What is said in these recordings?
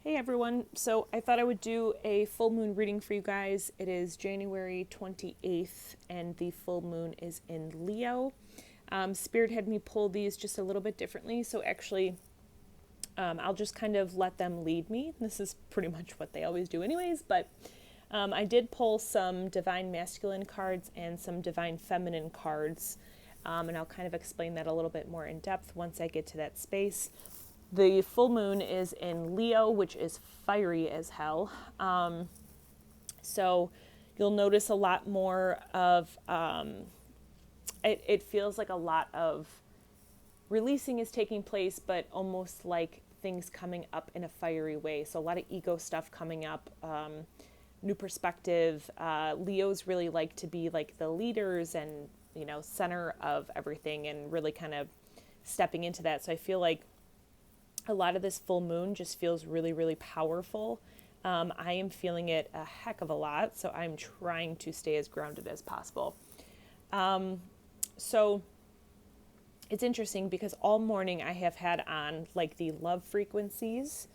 Hey everyone, so I thought I would do a full moon reading for you guys. It is January 28th and the full moon is in Leo. Spirit had me pull these just a little bit differently, so actually I'll just kind of let them lead me. This is pretty much what they always do, anyways, but I did pull some divine masculine cards and some divine feminine cards, and I'll kind of explain that a little bit more in depth once I get to that space. The full moon is in Leo, which is fiery as hell. So you'll notice a lot more of, it feels like a lot of releasing is taking place, but almost like things coming up in a fiery way. So a lot of ego stuff coming up, new perspective. Leos really like to be like the leaders and, center of everything and really kind of stepping into that. So I feel like a lot of this full moon just feels really, really powerful. I am feeling it a heck of a lot, so I'm trying to stay as grounded as possible. So it's interesting because all morning I have had on like the love frequencies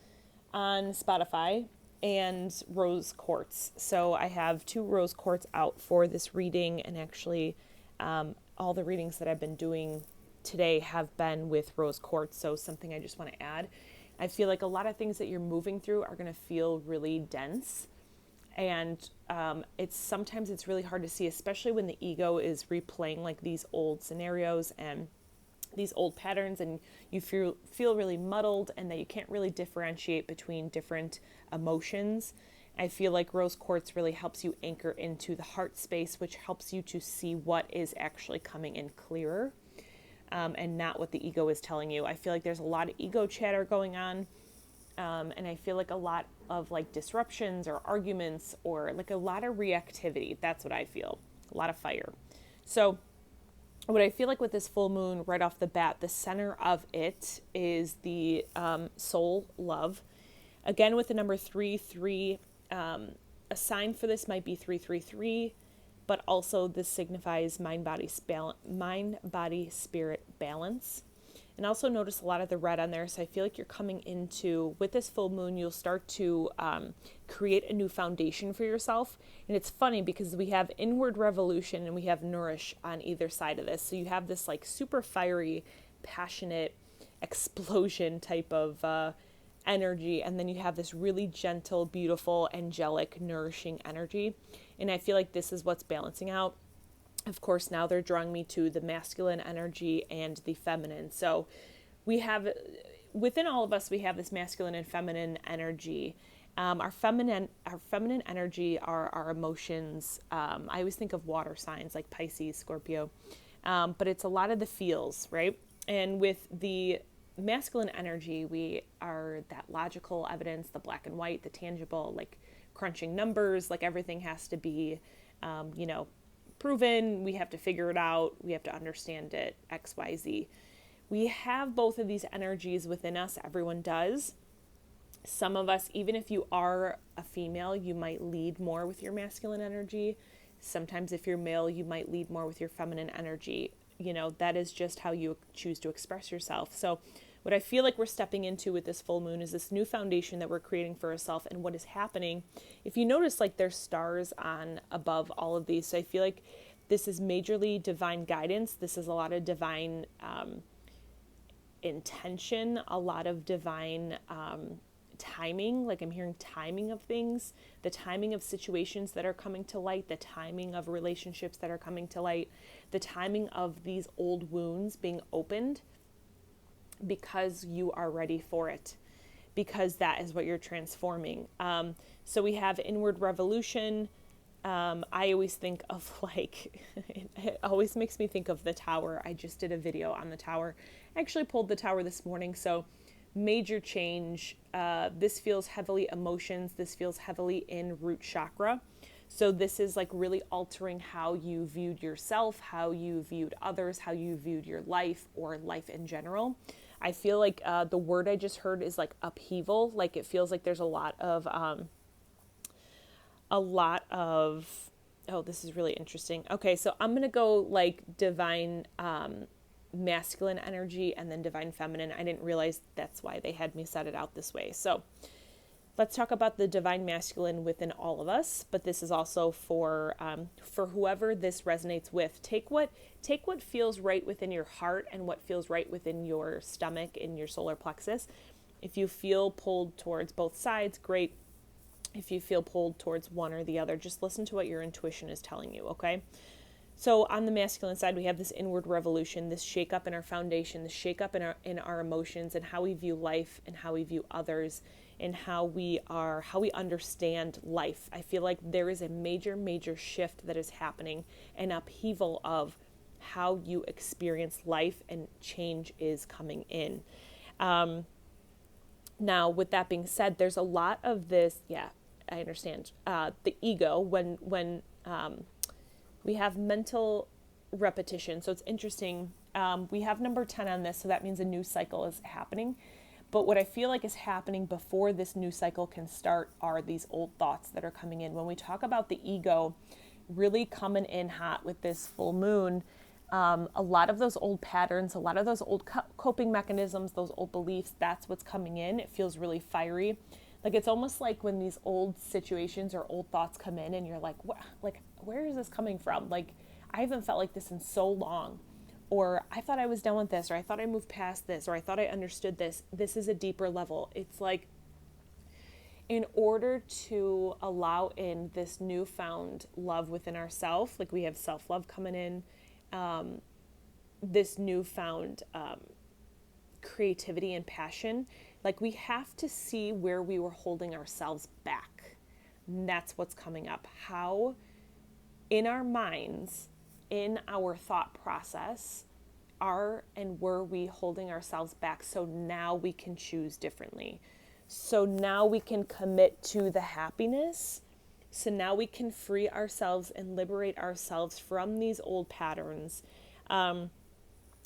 on Spotify and rose quartz. So I have 2 rose quartz out for this reading, and actually all the readings that I've been doing today have been with rose quartz. So something I just want to add. I feel like a lot of things that you're moving through are going to feel really dense, and it's really hard to see, especially when the ego is replaying like these old scenarios and these old patterns, and you feel really muddled and that you can't really differentiate between different emotions. I feel like rose quartz really helps you anchor into the heart space, which helps you to see what is actually coming in clearer, and not what the ego is telling you. I feel like there's a lot of ego chatter going on, and I feel like a lot of like disruptions or arguments or like a lot of reactivity. That's what I feel. A lot of fire. So what I feel like with this full moon right off the bat, the center of it is the soul love. Again, with the number 3, a sign for this might be 333, but also this signifies mind, body, spirit balance. And also notice a lot of the red on there. So I feel like you're coming into, with this full moon, you'll start to create a new foundation for yourself. And it's funny because we have inward revolution and we have nourish on either side of this. So you have this like super fiery, passionate explosion type of energy. And then you have this really gentle, beautiful, angelic, nourishing energy. And I feel like this is what's balancing out. Of course, now they're drawing me to the masculine energy and the feminine. So we have, within all of us, we have this masculine and feminine energy. Our feminine energy are our emotions. I always think of water signs like Pisces, Scorpio, but it's a lot of the feels, right? And with the masculine energy, we are that logical evidence, the black and white, the tangible, like crunching numbers, like everything has to be, you know, proven. We have to figure it out. We have to understand it, X, Y, Z. We have both of these energies within us. Everyone does. Some of us, even if you are a female, you might lead more with your masculine energy. Sometimes if you're male, you might lead more with your feminine energy. You know, that is just how you choose to express yourself. So what I feel like we're stepping into with this full moon is this new foundation that we're creating for ourselves. And what is happening, if you notice, like there's stars on above all of these. So I feel like this is majorly divine guidance. This is a lot of divine intention, a lot of divine timing. Like I'm hearing timing of things, the timing of situations that are coming to light, the timing of relationships that are coming to light, the timing of these old wounds being opened, because you are ready for it, because that is what you're transforming. So we have inward revolution. I always think of like, it always makes me think of the tower. I just did a video on the tower. I actually pulled the tower this morning. So major change. This feels heavily emotions. This feels heavily in root chakra. So this is like really altering how you viewed yourself, how you viewed others, how you viewed your life or life in general. I feel like the word I just heard is like upheaval. Like it feels like there's a lot of, oh, this is really interesting. Okay, so I'm going to go like divine masculine energy and then divine feminine. I didn't realize that's why they had me set it out this way. So let's talk about the divine masculine within all of us, but this is also for whoever this resonates with. Take what feels right within your heart and what feels right within your stomach and your solar plexus. If you feel pulled towards both sides, great. If you feel pulled towards one or the other, just listen to what your intuition is telling you, okay? So on the masculine side, we have this inward revolution, this shakeup in our foundation, this shakeup in our emotions and how we view life and how we view others and how we understand life. I feel like there is a major shift that is happening, an upheaval of how you experience life, and change is coming in. Now, with that being said, there's a lot of this. Yeah, I understand the ego when we have mental repetition. So it's interesting. We have number 10 on this, so that means a new cycle is happening. But what I feel like is happening before this new cycle can start are these old thoughts that are coming in. When we talk about the ego really coming in hot with this full moon, a lot of those old patterns, a lot of those old coping mechanisms, those old beliefs, that's what's coming in. It feels really fiery. Like it's almost like when these old situations or old thoughts come in and you're like, what? Like, where is this coming from? Like, I haven't felt like this in so long. Or I thought I was done with this, or I thought I moved past this, or I thought I understood this. This is a deeper level. It's like in order to allow in this newfound love within ourselves, like we have self-love coming in, this newfound creativity and passion, like we have to see where we were holding ourselves back. And that's what's coming up. How in our minds, in our thought process, are and were we holding ourselves back, so now we can choose differently. So now we can commit to the happiness. So now we can free ourselves and liberate ourselves from these old patterns.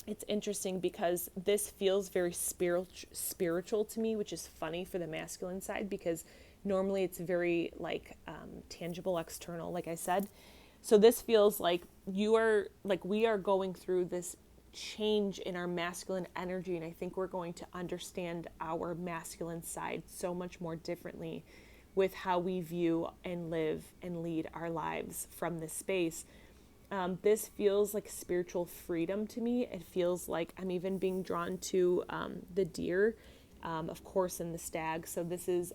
It's interesting because this feels very spiritual to me, which is funny for the masculine side because normally it's very like tangible, external, like I said. So this feels like we are going through this change in our masculine energy, and I think we're going to understand our masculine side so much more differently with how we view and live and lead our lives from this space. This feels like spiritual freedom to me. It feels like I'm even being drawn to the deer, of course, and the stag. So this is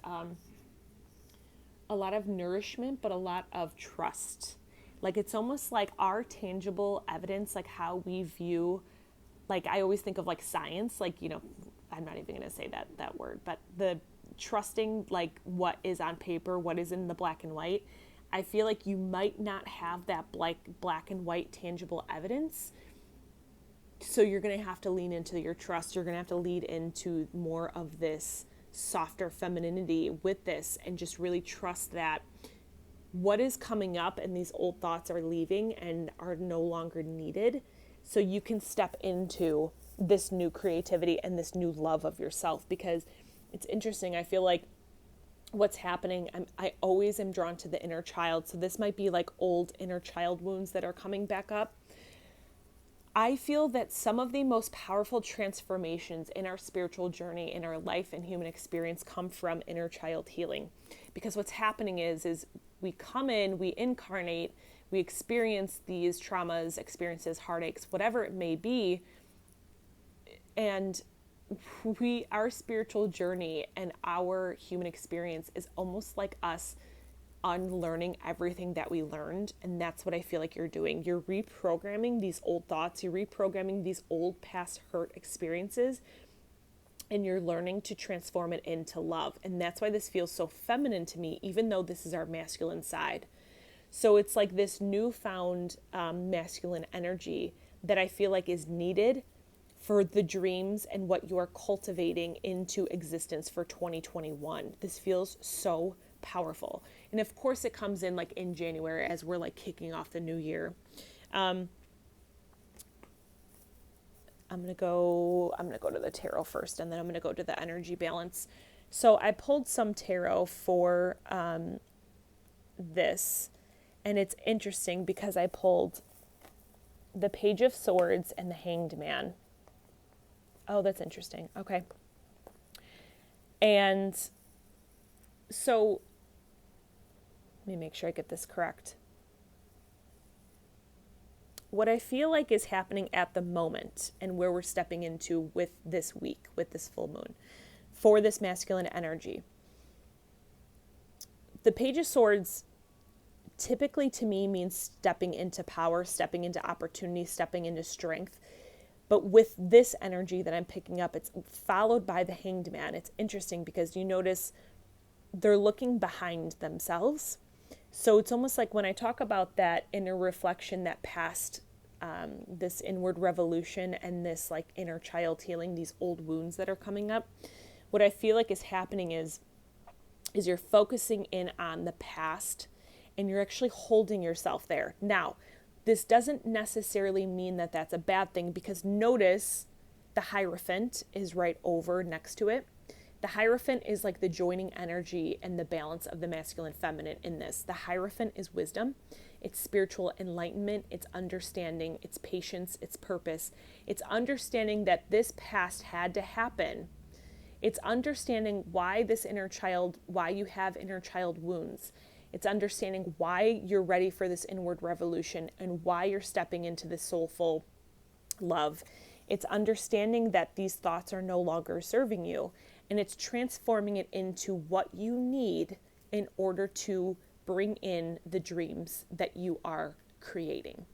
a lot of nourishment, but a lot of trust. Like it's almost like our tangible evidence, like how we view, like I always think of like science, like, you know, I'm not even going to say that word, but the trusting like what is on paper, what is in the black and white. I feel like you might not have that black and white tangible evidence. So you're going to have to lean into your trust. You're going to have to lead into more of this softer femininity with this and just really trust that what is coming up and these old thoughts are leaving and are no longer needed. So you can step into this new creativity and this new love of yourself, because it's interesting. I feel like what's happening, I always am drawn to the inner child. So this might be like old inner child wounds that are coming back up. I feel that some of the most powerful transformations in our spiritual journey, in our life and human experience, come from inner child healing. Because what's happening is we come in, we incarnate, we experience these traumas, experiences, heartaches, whatever it may be, and our spiritual journey and our human experience is almost like us unlearning everything that we learned. And that's what I feel like you're doing. You're reprogramming these old thoughts, you're reprogramming these old past hurt experiences, and you're learning to transform it into love. And that's why this feels so feminine to me, even though this is our masculine side. So it's like this newfound masculine energy that I feel like is needed for the dreams and what you're cultivating into existence for 2021. This feels so powerful. And of course it comes in like in January as we're like kicking off the new year. I'm going to go to the tarot first, and then I'm going to go to the energy balance. So I pulled some tarot for this, and it's interesting because I pulled the Page of Swords and the Hanged Man. Oh, that's interesting. Okay. And So let me make sure I get this correct. What I feel like is happening at the moment and where we're stepping into with this week, with this full moon, for this masculine energy. The Page of Swords typically to me means stepping into power, stepping into opportunity, stepping into strength. But with this energy that I'm picking up, it's followed by the Hanged Man. It's interesting because you notice they're looking behind themselves. So it's almost like when I talk about that inner reflection, that past, this inward revolution and this like inner child healing, these old wounds that are coming up, what I feel like is happening is you're focusing in on the past and you're actually holding yourself there. Now, this doesn't necessarily mean that that's a bad thing, because notice the Hierophant is right over next to it. The Hierophant is like the joining energy and the balance of the masculine feminine in this. The Hierophant is wisdom. It's spiritual enlightenment. It's understanding. It's patience. It's purpose. It's understanding that this past had to happen. It's understanding why this inner child, why you have inner child wounds. It's understanding why you're ready for this inward revolution and why you're stepping into this soulful love. It's understanding that these thoughts are no longer serving you, and it's transforming it into what you need in order to bring in the dreams that you are creating.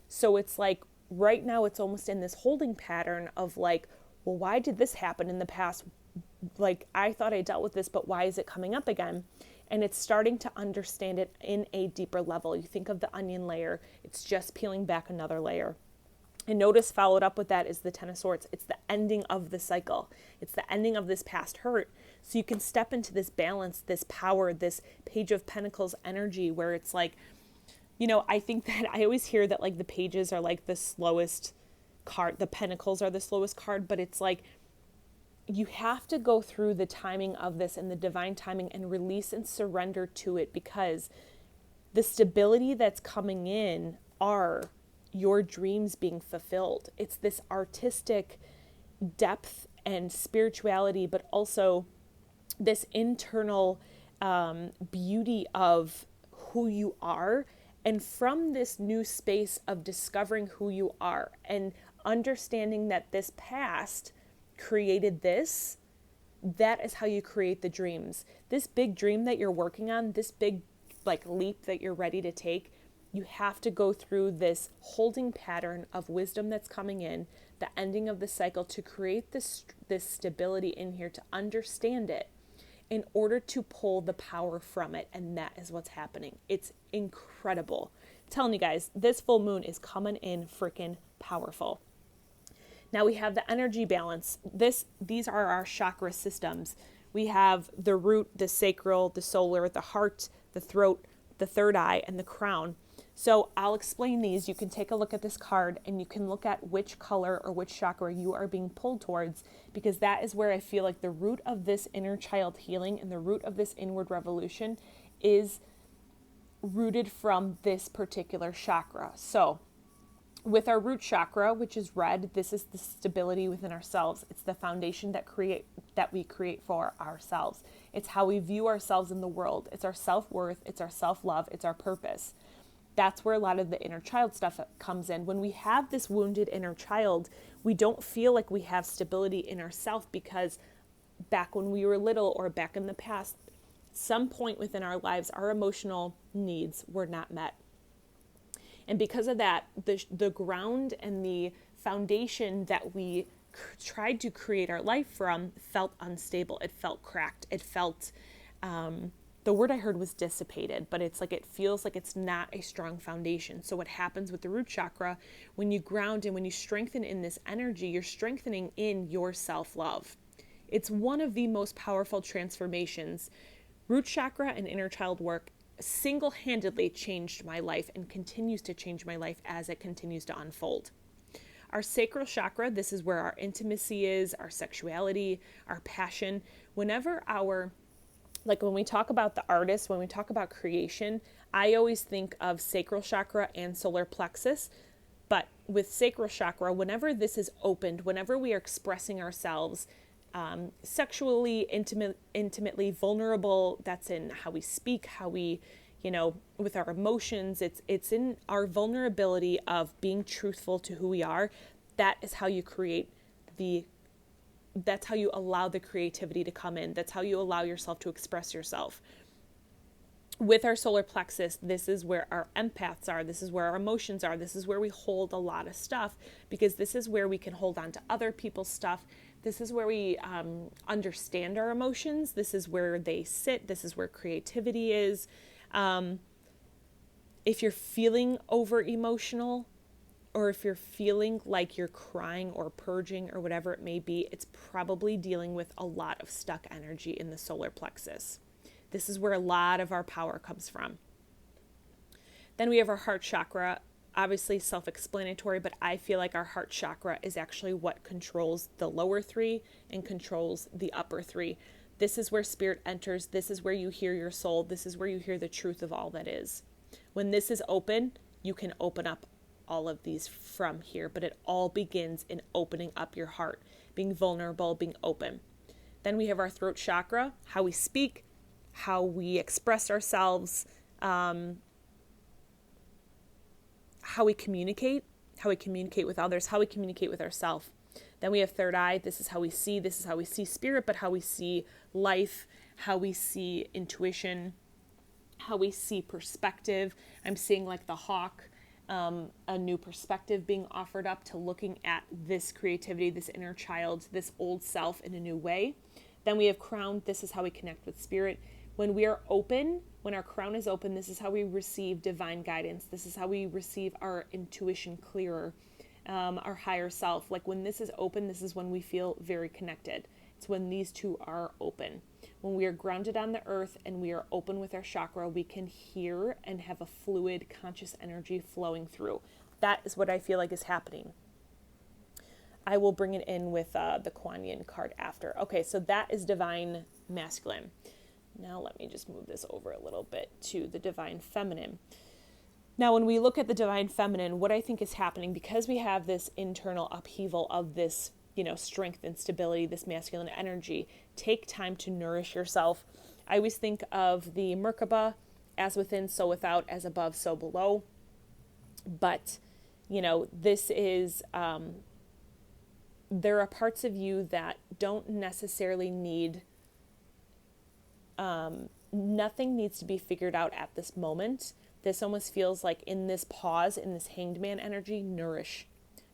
So it's like right now it's almost in this holding pattern of like, well, why did this happen in the past? Like, I thought I dealt with this, but why is it coming up again? And it's starting to understand it in a deeper level. You think of the onion layer, it's just peeling back another layer. And notice followed up with that is the Ten of Swords. It's the ending of the cycle. It's the ending of this past hurt. So you can step into this balance, this power, this Page of Pentacles energy where it's like, you know, I think that I always hear that like the pages are like the slowest card, the pentacles are the slowest card, but it's like, you have to go through the timing of this and the divine timing and release and surrender to it, because the stability that's coming in are your dreams being fulfilled. It's this artistic depth and spirituality, but also this internal beauty of who you are. And from this new space of discovering who you are and understanding that this past created this, that is how you create the dreams. This big dream that you're working on, this big like leap that you're ready to take, you have to go through this holding pattern of wisdom that's coming in, the ending of the cycle, to create this stability in here, to understand it in order to pull the power from it. And that is what's happening. It's incredible. I'm telling you guys, this full moon is coming in freaking powerful. Now we have the energy balance. These are our chakra systems. We have the root, the sacral, the solar, the heart, the throat, the third eye, and the crown. So I'll explain these. You can take a look at this card and you can look at which color or which chakra you are being pulled towards, because that is where I feel like the root of this inner child healing and the root of this inward revolution is rooted from this particular chakra. So with our root chakra, which is red, this is the stability within ourselves. It's the foundation that we create for ourselves. It's how we view ourselves in the world. It's our self-worth. It's our self-love. It's our purpose. That's where a lot of the inner child stuff comes in. When we have this wounded inner child, we don't feel like we have stability in ourselves, because back when we were little or back in the past, some point within our lives, our emotional needs were not met. And because of that, the ground and the foundation that we tried to create our life from felt unstable. It felt cracked. It felt, the word I heard was dissipated, but it's like, it feels like it's not a strong foundation. So what happens with the root chakra, when you ground and when you strengthen in this energy, you're strengthening in your self-love. It's one of the most powerful transformations. Root chakra and inner child work single-handedly changed my life and continues to change my life as it continues to unfold. Our sacral chakra, this is where our intimacy is, our sexuality, our passion. Whenever like when we talk about the artist, when we talk about creation, I always think of sacral chakra and solar plexus. But with sacral chakra, whenever this is opened, whenever we are expressing ourselves sexually intimately vulnerable. That's in how we speak, how we, with our emotions. It's in our vulnerability of being truthful to who we are. That is how you that's how you allow the creativity to come in. That's how you allow yourself to express yourself. With our solar plexus, this is where our empaths are. This is where our emotions are. This is where we hold a lot of stuff, because this is where we can hold on to other people's stuff. This is where we understand our emotions. This is where they sit. This is where creativity is. If you're feeling over emotional, or if you're feeling like you're crying or purging or whatever it may be, it's probably dealing with a lot of stuck energy in the solar plexus. This is where a lot of our power comes from. Then we have our heart chakra, obviously self-explanatory, but I feel like our heart chakra is actually what controls the lower three and controls the upper three. This is where spirit enters. This is where you hear your soul. This is where you hear the truth of all that is. When this is open, you can open up all of these from here, but it all begins in opening up your heart, being vulnerable, being open. Then we have our throat chakra, how we speak, how we express ourselves, how we communicate with others, how we communicate with ourselves. Then we have third eye. This is how we see spirit, but how we see life, how we see intuition, how we see perspective. I'm seeing like the hawk, a new perspective being offered up to looking at this creativity, this inner child, this old self in a new way. Then we have crown. This is how we connect with spirit. When we are open, when our crown is open, this is how we receive divine guidance. This is how we receive our intuition clearer, our higher self. Like when this is open, this is when we feel very connected. It's when these two are open. When we are grounded on the earth and we are open with our chakra, we can hear and have a fluid, conscious energy flowing through. That is what I feel like is happening. I will bring it in with the Kuan Yin card after. Okay, so that is divine masculine. Now let me just move this over a little bit to the divine feminine. Now, when we look at the divine feminine, what I think is happening, because we have this internal upheaval of this, strength and stability, this masculine energy, take time to nourish yourself. I always think of the Merkaba, as within, so without, as above, so below. But, this is, there are parts of you that don't necessarily need, nothing needs to be figured out at this moment. This almost feels like in this pause, in this hanged man energy, nourish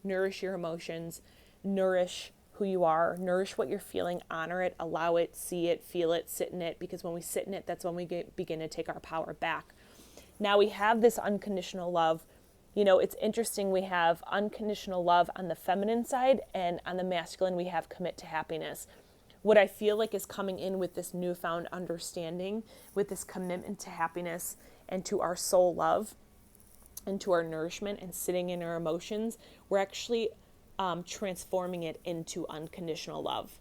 your emotions, nourish who you are, nourish what you're feeling, honor it, allow it, see it, feel it, sit in it, because when we sit in it, that's when we begin to take our power back. Now we have this unconditional love. It's interesting, we have unconditional love on the feminine side, and on the masculine we have commit to happiness. What I feel like is coming in with this newfound understanding, with this commitment to happiness and to our soul love and to our nourishment and sitting in our emotions, we're actually transforming it into unconditional love.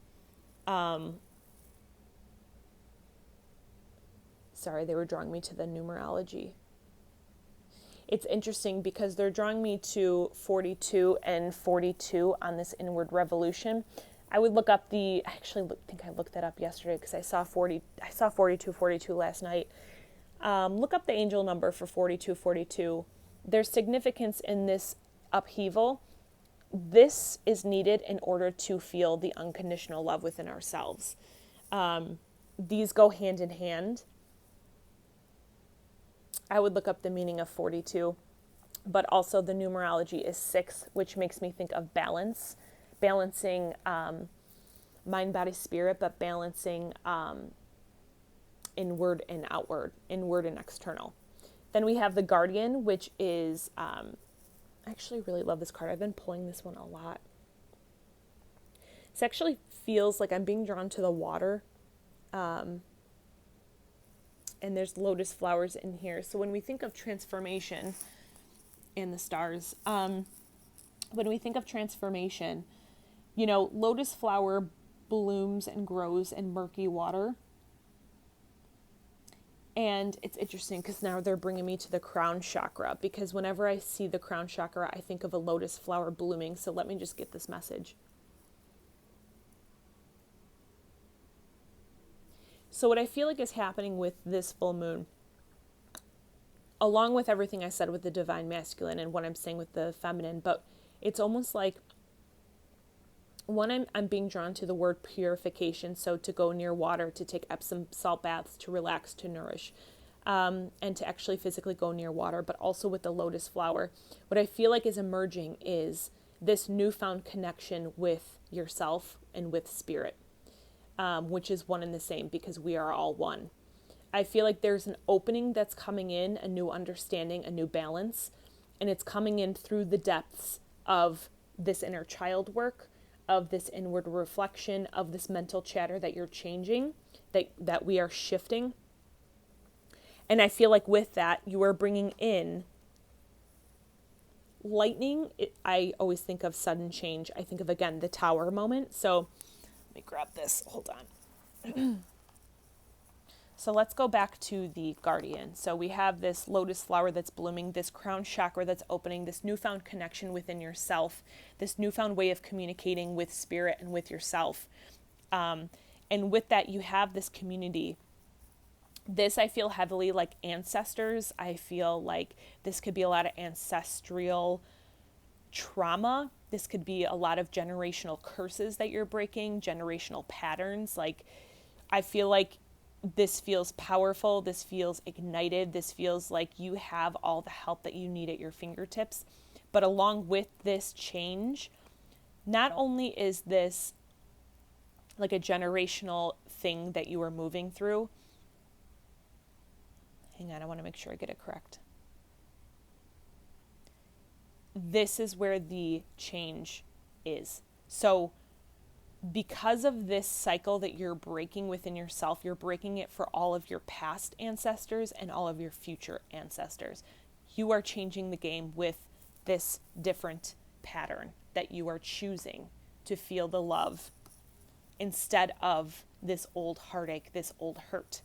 Sorry, they were drawing me to the numerology. It's interesting because they're drawing me to 42 and 42 on this inward revolution. I would look up I think I looked that up yesterday because I saw 42 last night. Look up the angel number for 42. There's significance in this upheaval. This is needed in order to feel the unconditional love within ourselves. These go hand in hand. I would look up the meaning of 42, but also the numerology is 6, which makes me think of balance, balancing mind, body, spirit, but balancing inward and outward, inward and external. Then we have the Guardian, which is, I actually really love this card. I've been pulling this one a lot. This actually feels like I'm being drawn to the water. And there's lotus flowers in here. So when we think of transformation in the stars, when we think of transformation, lotus flower blooms and grows in murky water. And it's interesting because now they're bringing me to the crown chakra, because whenever I see the crown chakra, I think of a lotus flower blooming. So let me just get this message. So what I feel like is happening with this full moon, along with everything I said with the divine masculine and what I'm saying with the feminine, but it's almost like, one, I'm being drawn to the word purification. So to go near water, to take Epsom salt baths, to relax, to nourish, and to actually physically go near water, but also with the lotus flower. What I feel like is emerging is this newfound connection with yourself and with spirit, which is one and the same because we are all one. I feel like there's an opening that's coming in, a new understanding, a new balance, and it's coming in through the depths of this inner child work, of this inward reflection, of this mental chatter that you're changing, that we are shifting. And I feel like with that, you are bringing in lightning. I always think of sudden change. I think of, again, the tower moment. So let me grab this. Hold on. So let's go back to the guardian. So we have this lotus flower that's blooming, this crown chakra that's opening, this newfound connection within yourself, this newfound way of communicating with spirit and with yourself. And with that, you have this community. This, I feel heavily like ancestors. I feel like this could be a lot of ancestral trauma. This could be a lot of generational curses that you're breaking, generational patterns. Like, I feel like this feels powerful. This feels ignited. This feels like you have all the help that you need at your fingertips. But along with this change, not only is this like a generational thing that you are moving through. Hang on, I want to make sure I get it correct. This is where the change is. So because of this cycle that you're breaking within yourself, you're breaking it for all of your past ancestors and all of your future ancestors. You are changing the game with this different pattern that you are choosing to feel the love instead of this old heartache, this old hurt.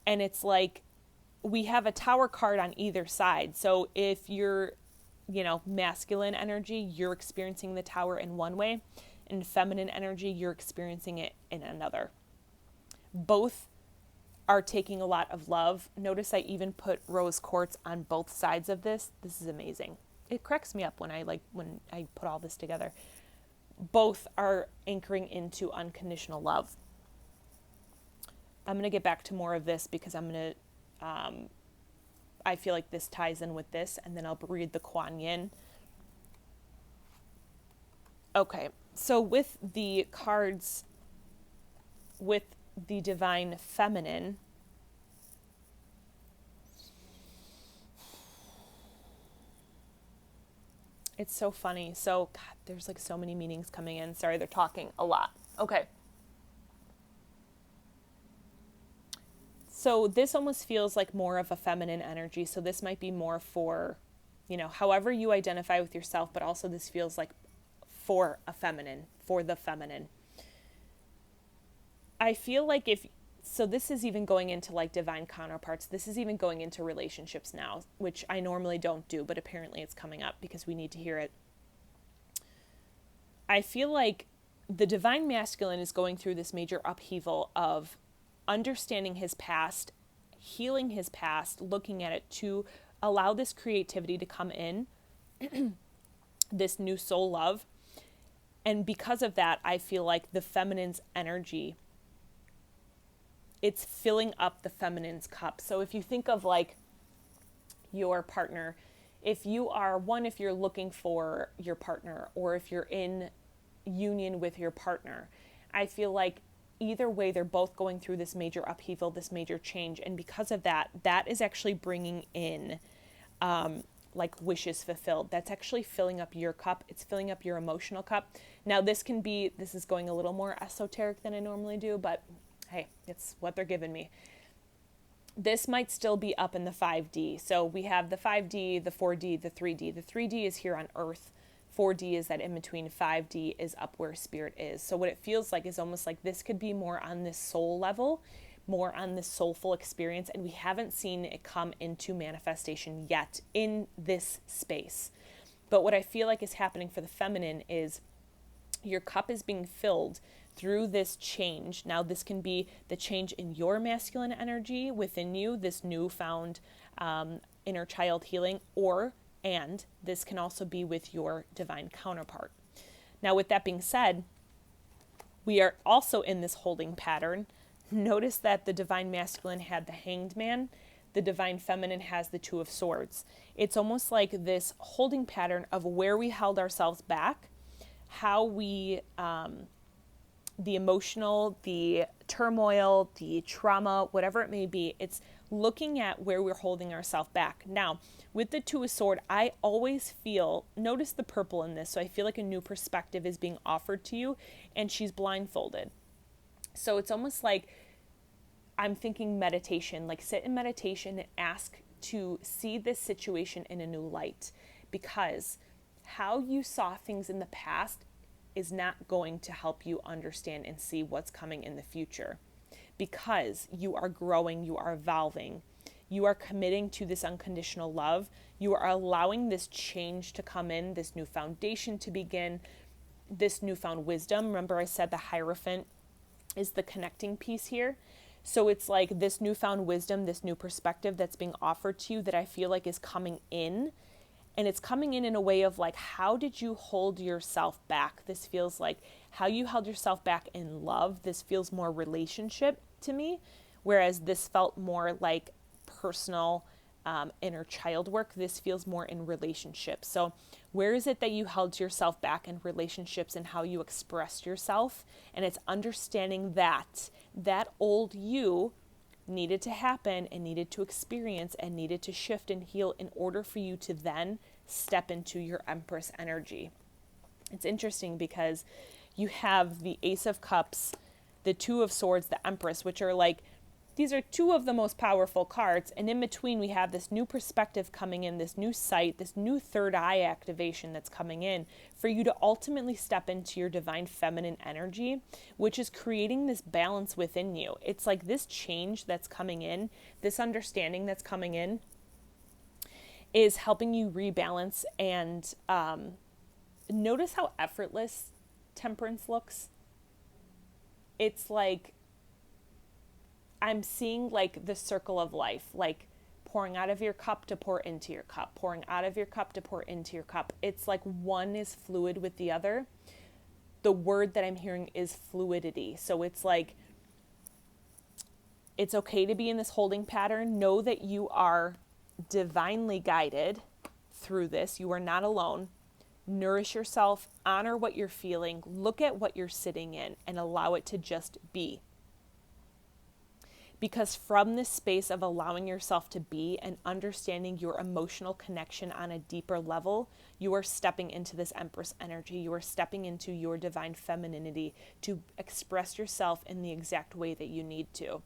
And it's like we have a tower card on either side. So if you're, masculine energy, you're experiencing the tower in one way. In feminine energy, you're experiencing it in another. Both are taking a lot of love. Notice I even put rose quartz on both sides of this. This is amazing. It cracks me up when I put all this together. Both are anchoring into unconditional love. I'm going to get back to more of this because I feel like this ties in with this, and then I'll read the Kuan Yin. Okay. So with the cards, with the divine feminine, it's so funny. So, God, there's like so many meanings coming in. Sorry, they're talking a lot. Okay. So this almost feels like more of a feminine energy. So this might be more for, however you identify with yourself, but also this feels like for the feminine. I feel like this is even going into like divine counterparts. This is even going into relationships now, which I normally don't do, but apparently it's coming up because we need to hear it. I feel like the divine masculine is going through this major upheaval of understanding his past, healing his past, looking at it to allow this creativity to come in, this new soul love. And because of that, I feel like the feminine's energy, it's filling up the feminine's cup. So if you think of like your partner, if you're looking for your partner, or if you're in union with your partner, I feel like either way, they're both going through this major upheaval, this major change. And because of that, that is actually bringing in like wishes fulfilled. That's actually filling up your cup. It's filling up your emotional cup. Now this is going a little more esoteric than I normally do, but hey, it's what they're giving me. This might still be up in the 5D. So we have the 5D, the 4D, the 3D. The 3D is here on Earth. 4D is that in between. 5D is up where spirit is. So what it feels like is almost like this could be more on this soul level, more on this soulful experience, and we haven't seen it come into manifestation yet in this space. But what I feel like is happening for the feminine is your cup is being filled through this change. Now, this can be the change in your masculine energy within you, this newfound inner child healing, and this can also be with your divine counterpart. Now, with that being said, we are also in this holding pattern. Notice that the divine masculine had the Hanged Man. The divine feminine has the Two of Swords. It's almost like this holding pattern of where we held ourselves back, how we, the emotional, the turmoil, the trauma, whatever it may be, it's looking at where we're holding ourselves back. Now, with the Two of Swords, I always feel, notice the purple in this, so I feel like a new perspective is being offered to you, and she's blindfolded. So it's almost like I'm thinking meditation, like sit in meditation and ask to see this situation in a new light, because how you saw things in the past is not going to help you understand and see what's coming in the future, because you are growing, you are evolving, you are committing to this unconditional love, you are allowing this change to come in, this new foundation to begin, this newfound wisdom. Remember I said the Hierophant is the connecting piece here. So it's like this newfound wisdom, this new perspective that's being offered to you that I feel like is coming in. And it's coming in a way of like, how did you hold yourself back? This feels like how you held yourself back in love. This feels more relationship to me, whereas this felt more like personal inner child work. This feels more in relationships. So where is it that you held yourself back in relationships and how you expressed yourself? And it's understanding that old you needed to happen and needed to experience and needed to shift and heal in order for you to then step into your Empress energy. It's interesting because you have the Ace of Cups, the Two of Swords, the Empress, which are like, these are two of the most powerful cards. And in between, we have this new perspective coming in, this new sight, this new third eye activation that's coming in for you to ultimately step into your divine feminine energy, which is creating this balance within you. It's like this change that's coming in, this understanding that's coming in is helping you rebalance. And notice how effortless Temperance looks. It's like, I'm seeing like the circle of life, like pouring out of your cup to pour into your cup, pouring out of your cup to pour into your cup. It's like one is fluid with the other. The word that I'm hearing is fluidity. So it's like, it's okay to be in this holding pattern. Know that you are divinely guided through this. You are not alone. Nourish yourself, honor what you're feeling, look at what you're sitting in, and allow it to just be. Because from this space of allowing yourself to be and understanding your emotional connection on a deeper level, you are stepping into this Empress energy. You are stepping into your divine femininity to express yourself in the exact way that you need to.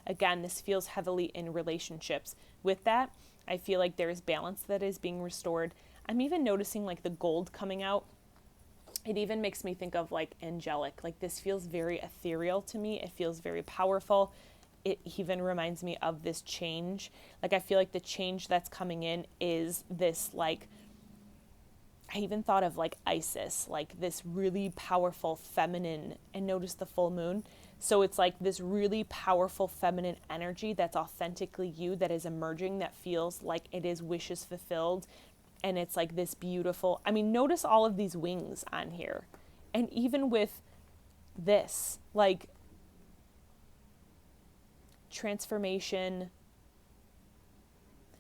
Again, this feels heavily in relationships. With that, I feel like there is balance that is being restored. I'm even noticing like the gold coming out. It even makes me think of like angelic. Like this feels very ethereal to me. It feels very powerful. It even reminds me of this change. Like I feel like the change that's coming in is this like, I even thought of like Isis, like this really powerful feminine, and notice the full moon. So it's like this really powerful feminine energy that's authentically you, that is emerging, that feels like it is wishes fulfilled. And it's like this beautiful, I mean, notice all of these wings on here. And even with this, like transformation,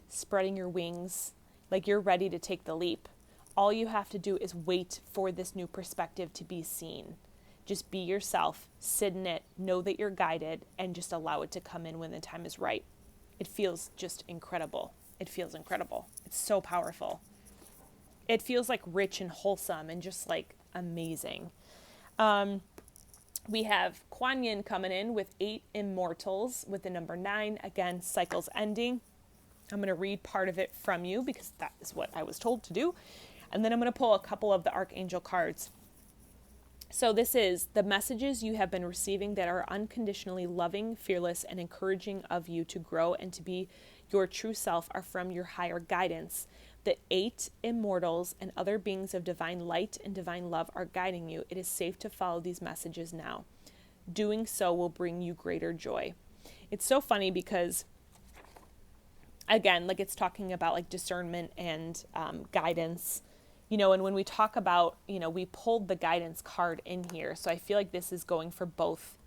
spreading your wings, like you're ready to take the leap. All you have to do is wait for this new perspective to be seen. Just be yourself, sit in it, know that you're guided, and just allow it to come in when the time is right. It feels just incredible. It feels incredible. It's so powerful. It feels like rich and wholesome and just like amazing. We have Kuan Yin coming in with 8 immortals with the number 9. Again, cycles ending. I'm going to read part of it from you because that is what I was told to do. And then I'm going to pull a couple of the Archangel cards. So this is the messages you have been receiving that are unconditionally loving, fearless, and encouraging of you to grow and to be your true self are from your higher guidance. The 8 immortals and other beings of divine light and divine love are guiding you. It is safe to follow these messages now. Doing so will bring you greater joy. It's so funny because, again, like it's talking about like discernment and guidance, and when we talk about, we pulled the guidance card in here. So I feel like this is going for both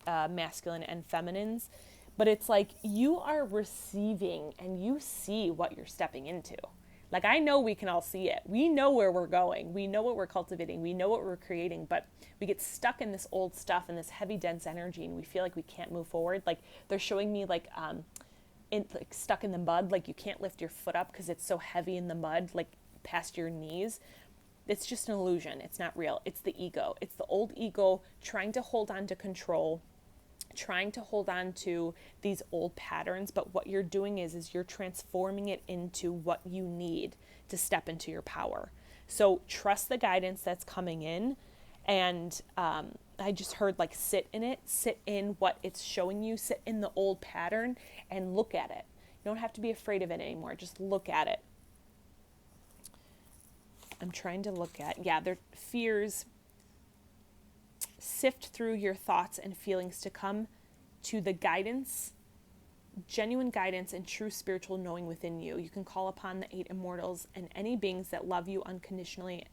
masculine and feminines, but it's like you are receiving and you see what you're stepping into. Like, I know we can all see it. We know where we're going. We know what we're cultivating. We know what we're creating, but we get stuck in this old stuff and this heavy, dense energy, and we feel like we can't move forward. Like, they're showing me like stuck in the mud, like you can't lift your foot up because it's so heavy in the mud, like past your knees. It's just an illusion. It's not real. It's the ego. It's the old ego trying to hold on to control, trying to hold on to these old patterns. But what you're doing is you're transforming it into what you need to step into your power. So trust the guidance that's coming in. And I just heard like sit in it, sit in what it's showing you, sit in the old pattern and look at it. You don't have to be afraid of it anymore. Just look at it. I'm trying to look at, their fears. Sift through your thoughts and feelings to come to the guidance, genuine guidance and true spiritual knowing within you. You can call upon the 8 immortals and any beings that love you unconditionally,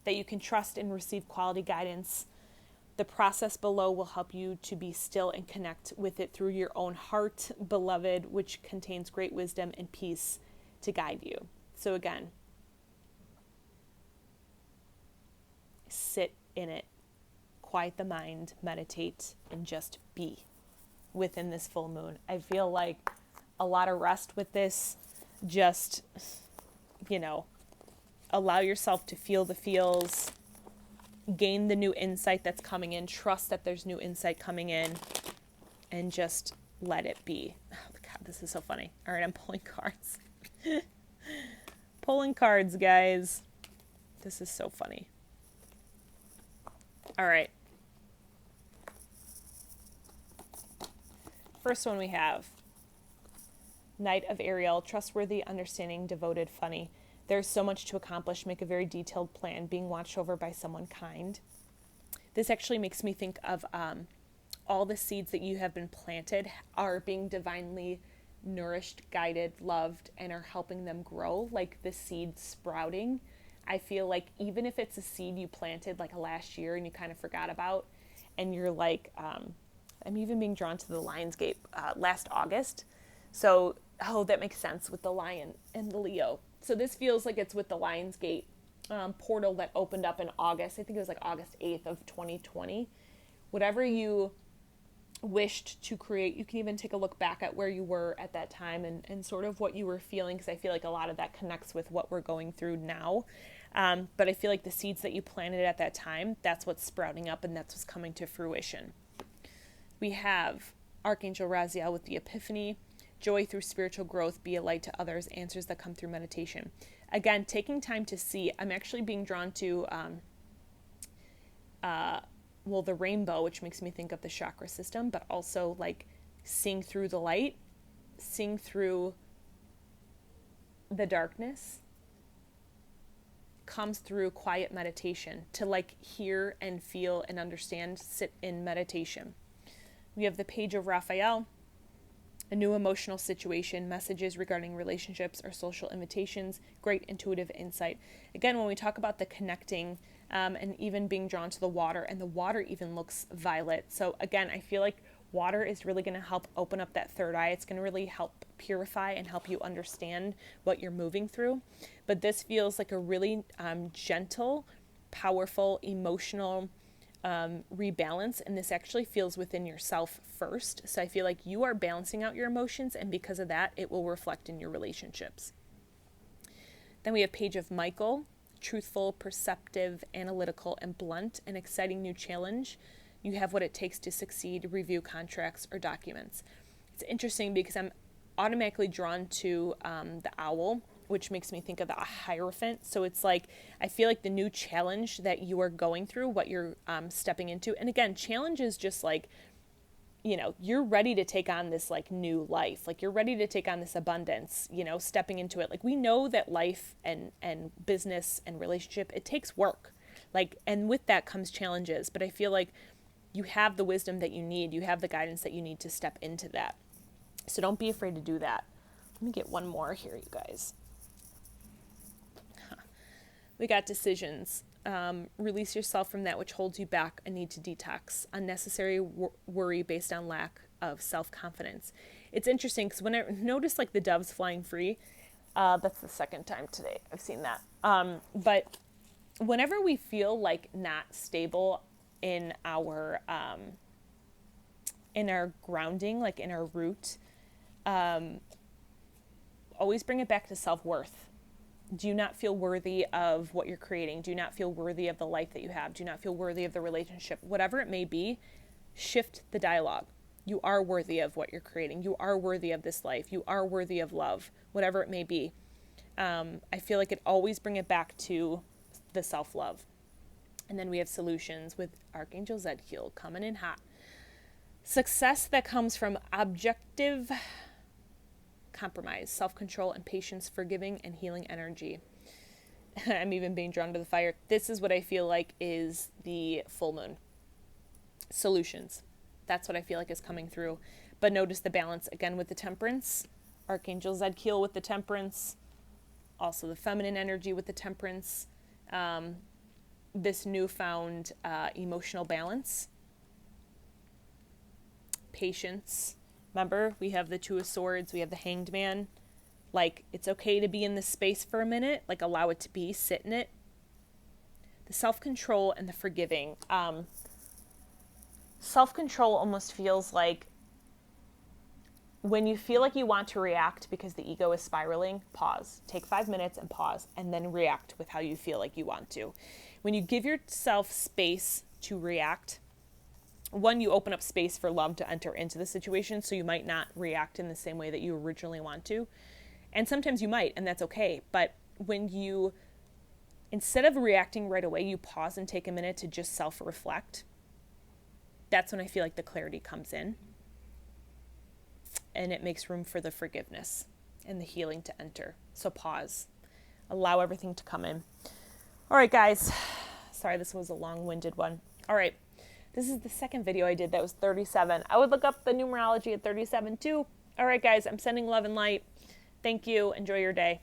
that you can trust and receive quality guidance. The process below will help you to be still and connect with it through your own heart, beloved, which contains great wisdom and peace to guide you. So again, sit in it, quiet the mind, meditate, and just be within this full moon. I feel like a lot of rest with this. Just, allow yourself to feel the feels, gain the new insight that's coming in, trust that there's new insight coming in, and just let it be. Oh, God, this is so funny. All right, I'm pulling cards. Pulling cards, guys. This is so funny. All right. First one we have Knight of Ariel, trustworthy, understanding, devoted, funny. There's so much to accomplish. Make a very detailed plan, being watched over by someone kind. This actually makes me think of all the seeds that you have been planted are being divinely nourished, guided, loved, and are helping them grow, like the seed sprouting. I feel like even if it's a seed you planted like last year and you kind of forgot about, and you're like, I'm even being drawn to the Lion's Gate last August. So, that makes sense with the lion and the Leo. So this feels like it's with the Lion's Gate portal that opened up in August. I think it was like August 8th of 2020. Whatever you wished to create, you can even take a look back at where you were at that time and sort of what you were feeling, because I feel like a lot of that connects with what we're going through now. But I feel like the seeds that you planted at that time, that's what's sprouting up and that's what's coming to fruition. We have Archangel Raziel with the Epiphany. Joy through spiritual growth, be a light to others, answers that come through meditation. Again, taking time to see. I'm actually being drawn to, the rainbow, which makes me think of the chakra system, but also like seeing through the light, seeing through the darkness, comes through quiet meditation to like hear and feel and understand, sit in meditation. We have the Page of Raphael. A new emotional situation, messages regarding relationships or social invitations, great intuitive insight. Again, when we talk about the connecting and even being drawn to the water, and the water even looks violet. So again, I feel like water is really going to help open up that third eye. It's going to really help purify and help you understand what you're moving through. But this feels like a really gentle, powerful, emotional rebalance, and this actually feels within yourself first. So I feel like you are balancing out your emotions, and because of that, it will reflect in your relationships. Then we have Page of Michael, truthful, perceptive, analytical, and blunt, an exciting new challenge. You have what it takes to succeed, review contracts or documents. It's interesting because I'm automatically drawn to the owl, which makes me think of the Hierophant. So it's like, I feel like the new challenge that you are going through, what you're stepping into. And again, challenge is just like, you're ready to take on this like new life. Like you're ready to take on this abundance, stepping into it. Like we know that life and business and relationship, it takes work. Like, and with that comes challenges. But I feel like you have the wisdom that you need. You have the guidance that you need to step into that. So don't be afraid to do that. Let me get one more here, you guys. We got decisions. Release yourself from that which holds you back, a need to detox, unnecessary worry based on lack of self-confidence. It's interesting because when I notice like the doves flying free, that's the second time today I've seen that. But whenever we feel like not stable in our grounding, like in our root, always bring it back to self-worth. Do you not feel worthy of what you're creating? Do you not feel worthy of the life that you have? Do you not feel worthy of the relationship? Whatever it may be, shift the dialogue. You are worthy of what you're creating. You are worthy of this life. You are worthy of love, whatever it may be. I feel like it always bring it back to the self-love. And then we have solutions with Archangel Zadkiel coming in hot. Success that comes from objective compromise, self-control, and patience, forgiving and healing energy. I'm even being drawn to the fire. This is what I feel like is the full moon. Solutions. That's what I feel like is coming through. But notice the balance again with the temperance. Archangel Zadkiel with the temperance. Also the feminine energy with the temperance. This newfound emotional balance. Patience. Remember, we have the Two of Swords, we have the Hanged Man. Like, it's okay to be in this space for a minute. Like, allow it to be, sit in it. The self-control and the forgiving. Self-control almost feels like when you feel like you want to react because the ego is spiraling, pause. Take 5 minutes and pause, and then react with how you feel like you want to. When you give yourself space to react, one, you open up space for love to enter into the situation, so you might not react in the same way that you originally want to. And sometimes you might, and that's okay. But when you, instead of reacting right away, you pause and take a minute to just self-reflect, that's when I feel like the clarity comes in. And it makes room for the forgiveness and the healing to enter. So pause. Allow everything to come in. All right, guys. Sorry, this was a long-winded one. All right. This is the second video I did that was 37. I would look up the numerology at 37 too. All right, guys, I'm sending love and light. Thank you. Enjoy your day.